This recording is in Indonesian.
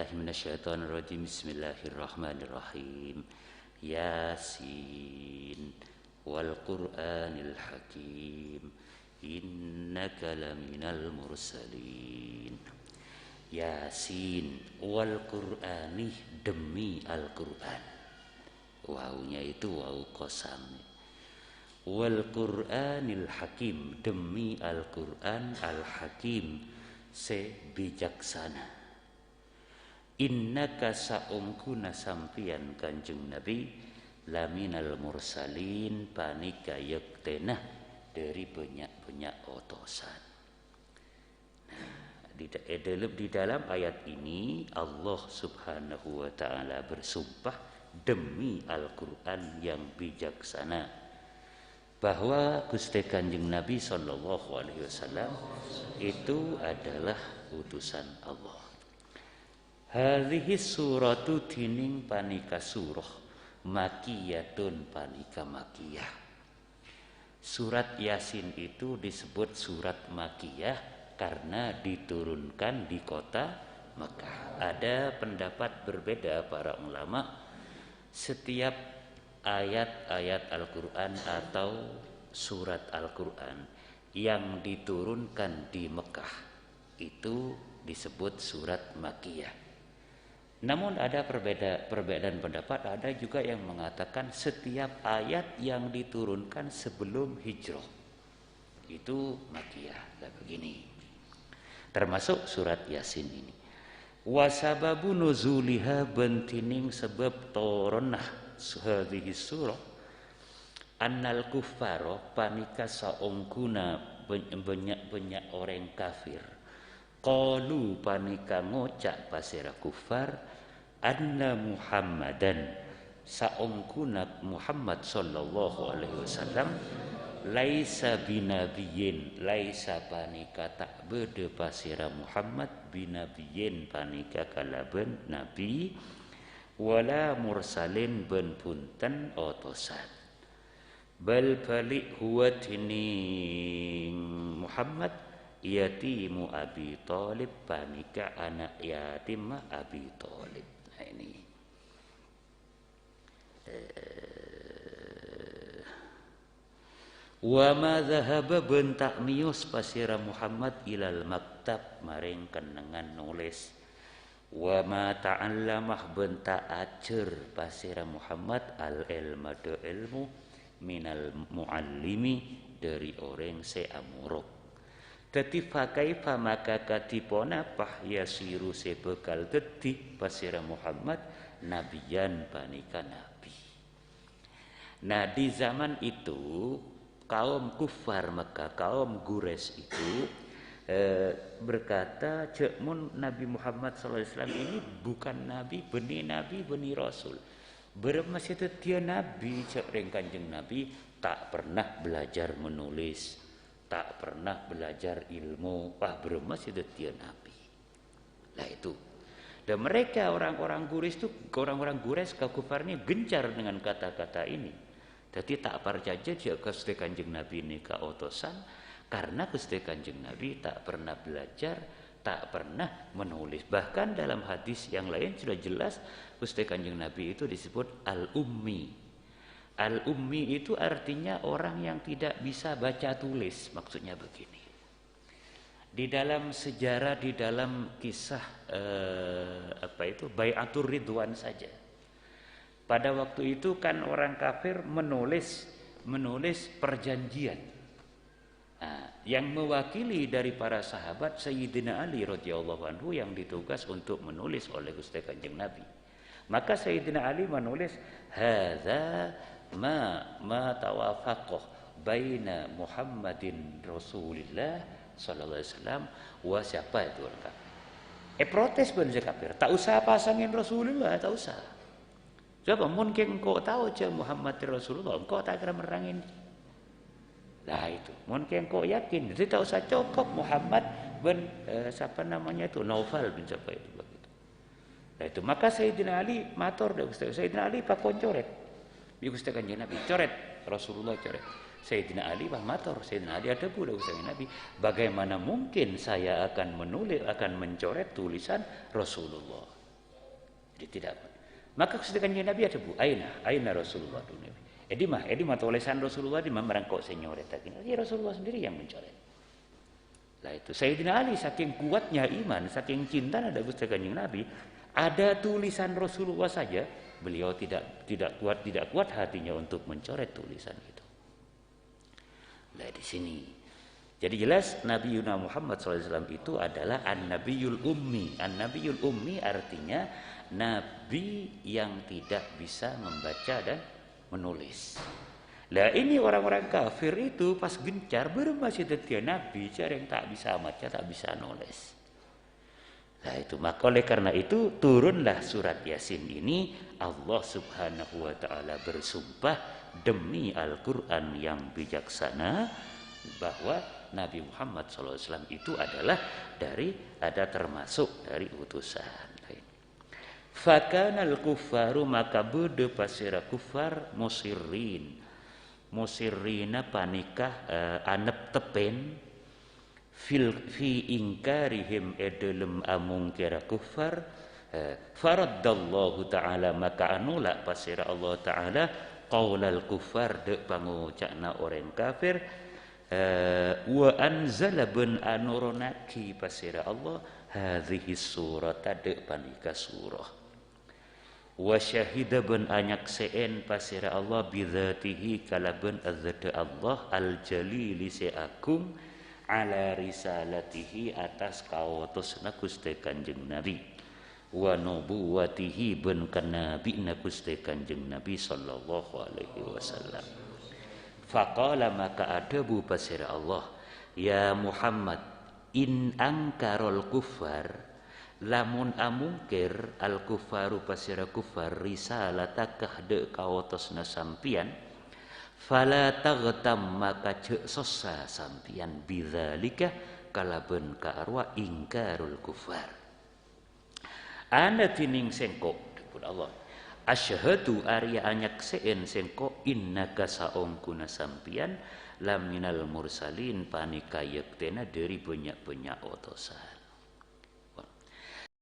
billahi minasyaitonir rajim. Bismillahirrahmanirrahim. Yasin wal Qur'anil Hakim. Innaka laminal mursalin. Yasin wal Qur'ani, demi Al-Qur'an. Wawunya itu wawu qasam. Wal Qur'anil Hakim, demi Al-Qur'an Al-Hakim, se bijaksana. Innaka saungkuna sampian Kanjeng Nabi laminal mursalin, panika yektenah dari banyak-banyak utusan. Di dalam ayat ini Allah Subhanahu wa taala bersumpah demi Al-Qur'an yang bijaksana bahwa Gusti Kanjeng Nabi sallallahu alaihi wasallam itu adalah utusan Allah. Hadhihi suratu dining panika surah makiyatun panika makiyah. Surat Yasin itu disebut surat makiyah karena diturunkan di kota Mekah. Ada pendapat berbeda para ulama. Setiap ayat-ayat Al-Quran atau surat Al-Quran yang diturunkan di Mekah itu disebut surat makiyah. Namun ada perbedaan pendapat. Ada juga yang mengatakan setiap ayat yang diturunkan sebelum hijrah itu makiyah. Nah, begini, termasuk surat Yasin ini. Wasababu nuzuliha, bentining sebab turunah hadhihi surah annal kuffaro, panika saungkuna banyak orang kafir. Qalu, panika ngocak pasira kufar, anna Muhammadan, saungkuna Muhammad sallallahu alaihi wasallam, laisa binabiyin, laisa panika tak bede pasira Muhammad binabiyin, panika kalaben nabi, wala mursalin ben punten otosan. Bal balik huwa tining Muhammad yatimu Abi Thalib, panika anak yatim Abi Thalib. Nah ini wa ma dhahaba bentak mius pasira Muhammad ilal maktab, maring kenengan nulis. Wa ma ta'allamah bentak ajar pasira Muhammad al ilma de ilmu minal muallimi, dari orang seamuruk. Dadi fakaifa maka katipona pah yasiru sebekal dadi pasira Muhammad nabiyan, panika nabi. Nah di zaman itu kaum kufar Mekah, kaum Quraisy itu berkata, cekmun Nabi Muhammad SAW ini bukan nabi, beni rasul. Bermasih dia nabi, cek Kanjeng Nabi tak pernah belajar menulis, tak pernah belajar ilmu, bermasih dia nabi. Nah itu. Dan mereka orang-orang Quraisy itu, orang-orang Quraisy kafir ini gencar dengan kata-kata ini. Jadi tak percaya dia Gusti Kanjeng Nabi ini kautosan, karena Gusti Kanjeng Nabi tak pernah belajar, tak pernah menulis. Bahkan dalam hadis yang lain sudah jelas Gusti Kanjeng Nabi itu disebut al-ummi. Al-ummi itu artinya orang yang tidak bisa baca tulis. Maksudnya begini. Di dalam sejarah, di dalam kisah Bai'atur Ridwan saja. Pada waktu itu kan orang kafir menulis perjanjian. Nah, yang mewakili dari para sahabat Sayyidina Ali radhiyallahu anhu yang ditugas untuk menulis oleh Gusti Kanjeng Nabi. Maka Sayyidina Ali menulis hadza ma tawafaqah baina Muhammadin Rasulillah sallallahu alaihi wasallam wa siapa itu orang kafir. Protes bangsa kafir, tak usah pasangin Rasulullah, tak usah. Coba mungkin engkau tahu aja Muhammad Rasulullah, engkau tak kira merangin. Nah itu, mungkin engkau yakin, jadi tak usah cokok Muhammad bin Naufal bin siapa itu begitu. Nah itu, maka Sayyidina Ali matur dah Ustaz. Sayyidina Ali pakon coret. Bi Gusti Kanjeng Nabi coret, Rasulullah coret. Sayyidina Ali matur, Sayyidina Ali ada pula Gusti Nabi, bagaimana mungkin saya akan menulis, akan mencoret tulisan Rasulullah. Jadi tidak. Maka ketika Nabi ada bu, aina Rasulullah dunia. Edimah tulisan Rasulullah di merangkok senyoret tadi. Ya Rasulullah sendiri yang mencoret. Lah itu Sayyidina Ali saking kuatnya iman, saking cinta ada Gusti Kanjeng Nabi, ada tulisan Rasulullah saja, beliau tidak kuat hatinya untuk mencoret tulisan itu. Lah di sini. Jadi jelas Nabi Muhammad SAW itu adalah An-Nabiyul Ummi. An-Nabiyul Ummi artinya Nabi yang tidak bisa membaca dan menulis. Lah ini orang-orang kafir itu pas gencar masih tetia Nabi, yang tak bisa baca, tak bisa nulis. Nah itu maka oleh karena itu turunlah surat Yasin ini. Allah Subhanahu wa taala bersumpah demi Al-Qur'an yang bijaksana bahwa Nabi Muhammad SAW itu adalah termasuk dari utusan. Fakanal kuffaru maka bude pasira kuffar musirrina panikah anep tepen fi ingkarihim edelem amung kira kuffar faraddallahu ta'ala maka anula pasira Allah ta'ala qaulal kuffar de pangucakna orang kafir wa anzala ben anuronaki pasira Allah hadhihi surata de panika surah wa syahida ben anyakseen pasira Allah bidzatihi kalaben azza Allah al jalili se agung ala risalatihi atas kawatusna Gusti Kanjeng Nabi wa nubuwatihi ben kanabina Gusti Kanjeng Nabi sallallahu alaihi wasallam. Faqala maka adabu pasira Allah ya Muhammad in angkarul kuffar lamun amungkir al kufaru pasira kufar risalatakah de kawatosna sampian fala taghtam maka cek sosa sampian bidzalika kalaben ka arwa ingkarul kufar ana tining sengko pun Allah asyhadu arya anyakseen sengko innaka saongkuna sampian laminal mursalin panika yektena dari banyak-banyak utusan.